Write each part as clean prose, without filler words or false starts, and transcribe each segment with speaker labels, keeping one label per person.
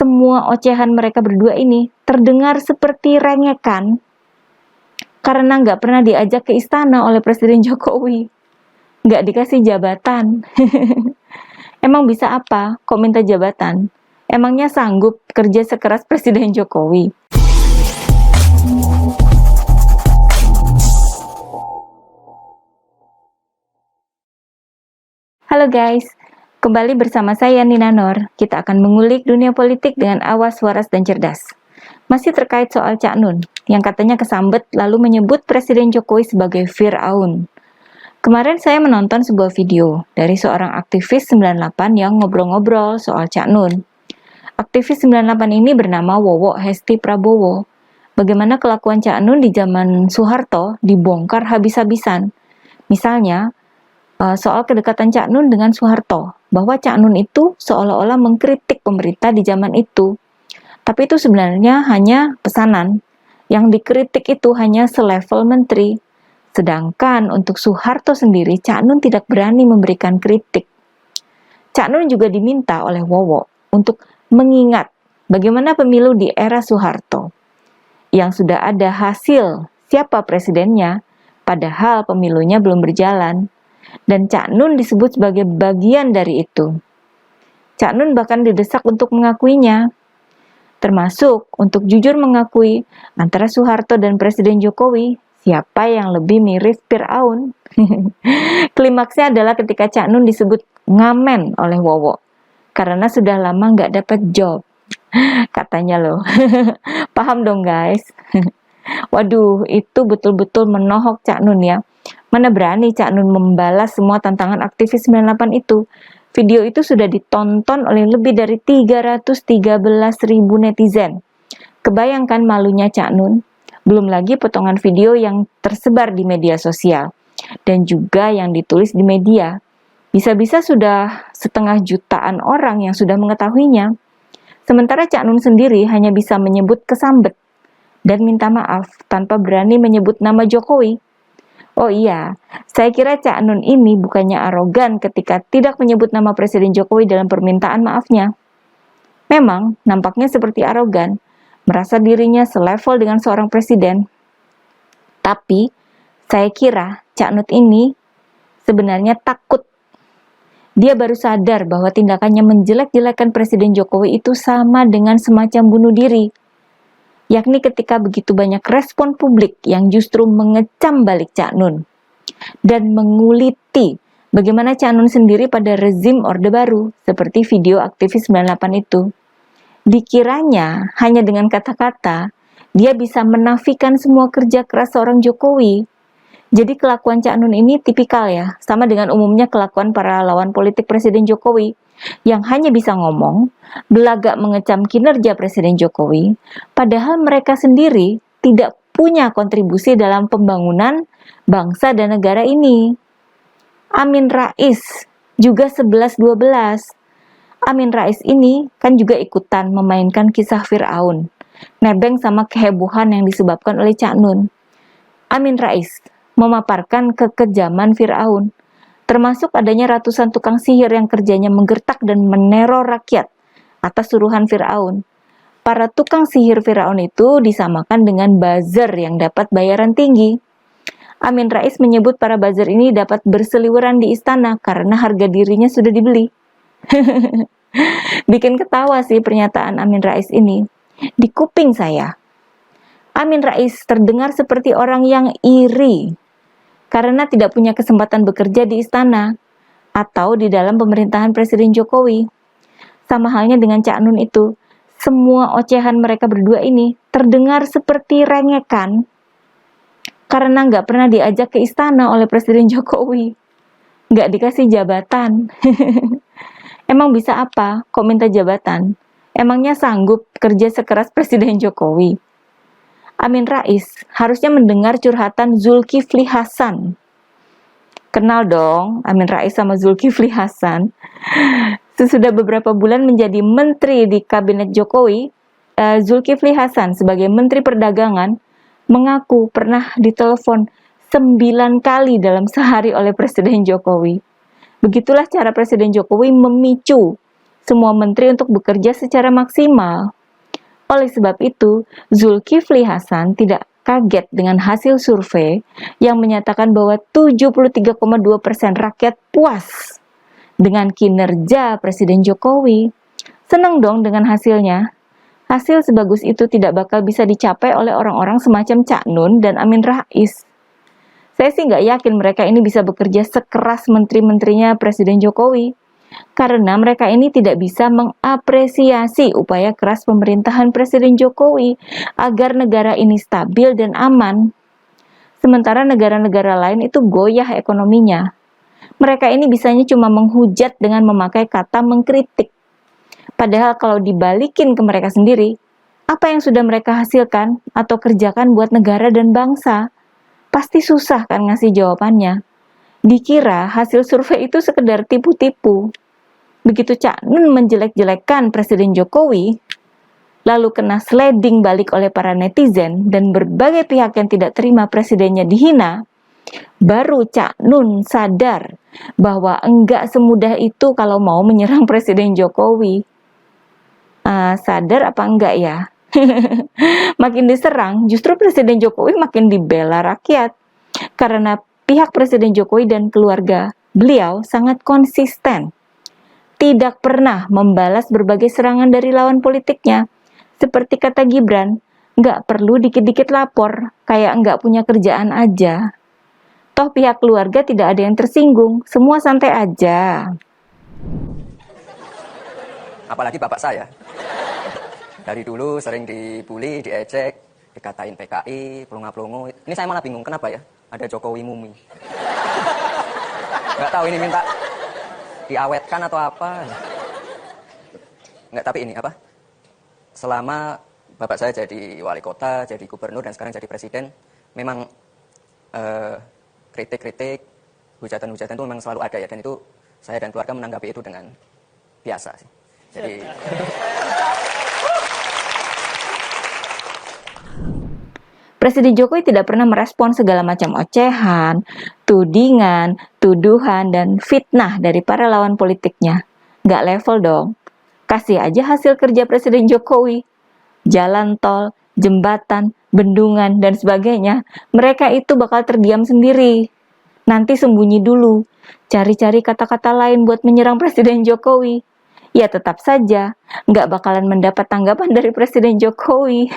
Speaker 1: semua ocehan mereka berdua ini terdengar seperti rengekan karena nggak pernah diajak ke istana oleh Presiden Jokowi, nggak dikasih jabatan. Emang bisa apa kok minta jabatan? Emangnya sanggup kerja sekeras Presiden Jokowi? Halo guys, kembali bersama saya Nina Nur. Kita akan mengulik dunia politik dengan awas, waras, dan cerdas. Masih terkait soal Cak Nun, yang katanya kesambet lalu menyebut Presiden Jokowi sebagai Fir'aun. Kemarin saya menonton sebuah video dari seorang aktivis 98 yang ngobrol-ngobrol soal Cak Nun. Aktivis 98 ini bernama Wowo Hesti Prabowo. Bagaimana kelakuan Cak Nun di zaman Soeharto dibongkar habis-habisan. Misalnya, soal kedekatan Cak Nun dengan Soeharto, bahwa Cak Nun itu seolah-olah mengkritik pemerintah di zaman itu. Tapi itu sebenarnya hanya pesanan. Yang dikritik itu hanya selevel menteri. Sedangkan untuk Soeharto sendiri, Cak Nun tidak berani memberikan kritik. Cak Nun juga diminta oleh Wowo untuk mengingat bagaimana pemilu di era Soeharto, yang sudah ada hasil siapa presidennya, padahal pemilunya belum berjalan. Dan Cak Nun disebut sebagai bagian dari itu. Cak Nun bahkan didesak untuk mengakuinya, termasuk untuk jujur mengakui antara Soeharto dan Presiden Jokowi siapa yang lebih mirip Fir'aun. Klimaksnya adalah ketika Cak Nun disebut ngamen oleh Wowo karena sudah lama nggak dapat job, katanya loh. Paham dong guys. Waduh, itu betul-betul menohok Cak Nun ya. Mana berani Cak Nun membalas semua tantangan aktivis 98 itu. Video itu sudah ditonton oleh lebih dari 313.000 netizen. Kebayangkan malunya Cak Nun? Belum lagi potongan video yang tersebar di media sosial. Dan juga yang ditulis di media. Bisa-bisa sudah 1,5 jutaan orang yang sudah mengetahuinya. Sementara Cak Nun sendiri hanya bisa menyebut kesambet dan minta maaf tanpa berani menyebut nama Jokowi. Oh iya, saya kira Cak Nun ini bukannya arogan ketika tidak menyebut nama Presiden Jokowi dalam permintaan maafnya. Memang, nampaknya seperti arogan, merasa dirinya selevel dengan seorang presiden. Tapi, saya kira Cak Nun ini sebenarnya takut. Dia baru sadar bahwa tindakannya menjelek-jelekan Presiden Jokowi itu sama dengan semacam bunuh diri. Yakni ketika begitu banyak respon publik yang justru mengecam balik Cak Nun dan menguliti bagaimana Cak Nun sendiri pada rezim Orde Baru seperti video aktivis 98 itu. Dikiranya hanya dengan kata-kata dia bisa menafikan semua kerja keras seorang Jokowi. Jadi kelakuan Cak Nun ini tipikal ya, sama dengan umumnya kelakuan para lawan politik Presiden Jokowi yang hanya bisa ngomong, belagak mengecam kinerja Presiden Jokowi, padahal mereka sendiri tidak punya kontribusi dalam pembangunan bangsa dan negara ini. Amin Rais juga 11-12. Amin Rais ini kan juga ikutan memainkan kisah Fir'aun, nebeng sama kehebohan yang disebabkan oleh Cak Nun. Amin Rais memaparkan kekejaman Fir'aun, termasuk adanya ratusan tukang sihir yang kerjanya menggertak dan meneror rakyat atas suruhan Fir'aun. Para tukang sihir Fir'aun itu disamakan dengan buzzer yang dapat bayaran tinggi. Amin Rais menyebut para buzzer ini dapat berseliweran di istana karena harga dirinya sudah dibeli. Bikin ketawa sih pernyataan Amin Rais ini. Di kuping saya, Amin Rais terdengar seperti orang yang iri karena tidak punya kesempatan bekerja di istana atau di dalam pemerintahan Presiden Jokowi. Sama halnya dengan Cak Nun itu, semua ocehan mereka berdua ini terdengar seperti rengekan karena nggak pernah diajak ke istana oleh Presiden Jokowi, nggak dikasih jabatan. Emang bisa apa kok minta jabatan? Emangnya sanggup kerja sekeras Presiden Jokowi? Amin Rais harusnya mendengar curhatan Zulkifli Hasan. Kenal dong Amin Rais sama Zulkifli Hasan. Sesudah beberapa bulan menjadi menteri di kabinet Jokowi, Zulkifli Hasan sebagai Menteri Perdagangan mengaku pernah ditelepon 9 kali dalam sehari oleh Presiden Jokowi. Begitulah cara Presiden Jokowi memicu semua menteri untuk bekerja secara maksimal. Oleh sebab itu, Zulkifli Hasan tidak kaget dengan hasil survei yang menyatakan bahwa 73,2% rakyat puas dengan kinerja Presiden Jokowi. Senang dong dengan hasilnya. Hasil sebagus itu tidak bakal bisa dicapai oleh orang-orang semacam Cak Nun dan Amin Rais. Saya sih nggak yakin mereka ini bisa bekerja sekeras menteri-menterinya Presiden Jokowi, karena mereka ini tidak bisa mengapresiasi upaya keras pemerintahan Presiden Jokowi agar negara ini stabil dan aman. Sementara negara-negara lain itu goyah ekonominya. Mereka ini bisanya cuma menghujat dengan memakai kata mengkritik. Padahal kalau dibalikin ke mereka sendiri, apa yang sudah mereka hasilkan atau kerjakan buat negara dan bangsa? Pasti susah kan ngasih jawabannya. Dikira hasil survei itu sekedar tipu-tipu. Begitu Cak Nun menjelek-jelekkan Presiden Jokowi, lalu kena sliding balik oleh para netizen dan berbagai pihak yang tidak terima presidennya dihina, baru Cak Nun sadar bahwa enggak semudah itu kalau mau menyerang Presiden Jokowi. Sadar apa enggak ya? Makin diserang, justru Presiden Jokowi makin dibela rakyat. Karena pihak Presiden Jokowi dan keluarga beliau sangat konsisten. Tidak pernah membalas berbagai serangan dari lawan politiknya. Seperti kata Gibran, nggak perlu dikit-dikit lapor, kayak nggak punya kerjaan aja. Toh pihak keluarga tidak ada yang tersinggung, semua santai aja.
Speaker 2: Apalagi bapak saya. Dari dulu sering dibully, diejek, dikatain PKI, pelongo-pelongo. Ini saya malah bingung, kenapa ya? Ada Jokowi mumi. Nggak tahu ini minta diawetkan atau apa. Nggak, tapi ini apa? Selama bapak saya jadi wali kota, jadi gubernur, dan sekarang jadi presiden, memang kritik-kritik, hujatan-hujatan itu memang selalu ada ya. Dan itu saya dan keluarga menanggapi itu dengan biasa sih. Jadi...
Speaker 1: Presiden Jokowi tidak pernah merespon segala macam ocehan, tudingan, tuduhan, dan fitnah dari para lawan politiknya. Nggak level dong. Kasih aja hasil kerja Presiden Jokowi. Jalan tol, jembatan, bendungan, dan sebagainya. Mereka itu bakal terdiam sendiri. Nanti sembunyi dulu. Cari-cari kata-kata lain buat menyerang Presiden Jokowi. Ya tetap saja, nggak bakalan mendapat tanggapan dari Presiden Jokowi.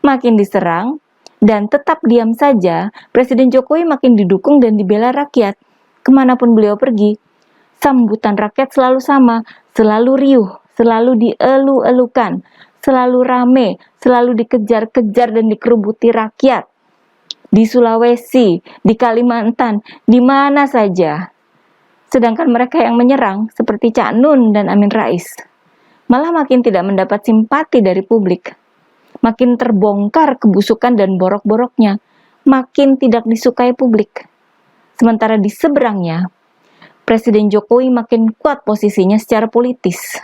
Speaker 1: Makin diserang dan tetap diam saja, Presiden Jokowi makin didukung dan dibela rakyat. Kemanapun beliau pergi, sambutan rakyat selalu sama, selalu riuh, selalu dielu-elukan, selalu rame, selalu dikejar-kejar dan dikerubuti rakyat. Di Sulawesi, di Kalimantan, di mana saja. Sedangkan mereka yang menyerang, seperti Cak Nun dan Amin Rais, malah makin tidak mendapat simpati dari publik. Makin terbongkar kebusukan dan borok-boroknya, makin tidak disukai publik. Sementara di seberangnya, Presiden Jokowi makin kuat posisinya secara politis,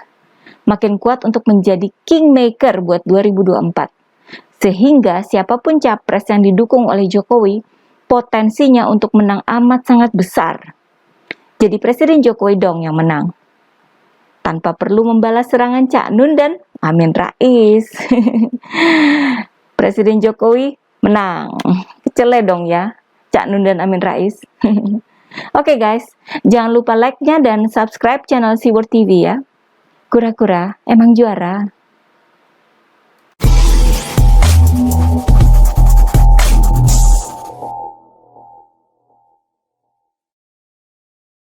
Speaker 1: makin kuat untuk menjadi kingmaker buat 2024. Sehingga siapapun capres yang didukung oleh Jokowi, potensinya untuk menang amat sangat besar. Jadi Presiden Jokowi dong yang menang. Tanpa perlu membalas serangan Cak Nun dan Amin Rais. Presiden Jokowi menang. Kecele dong ya, Cak Nun dan Amin Rais. Oke guys, jangan lupa like-nya dan subscribe channel Seaworld TV ya. Kura-kura emang juara.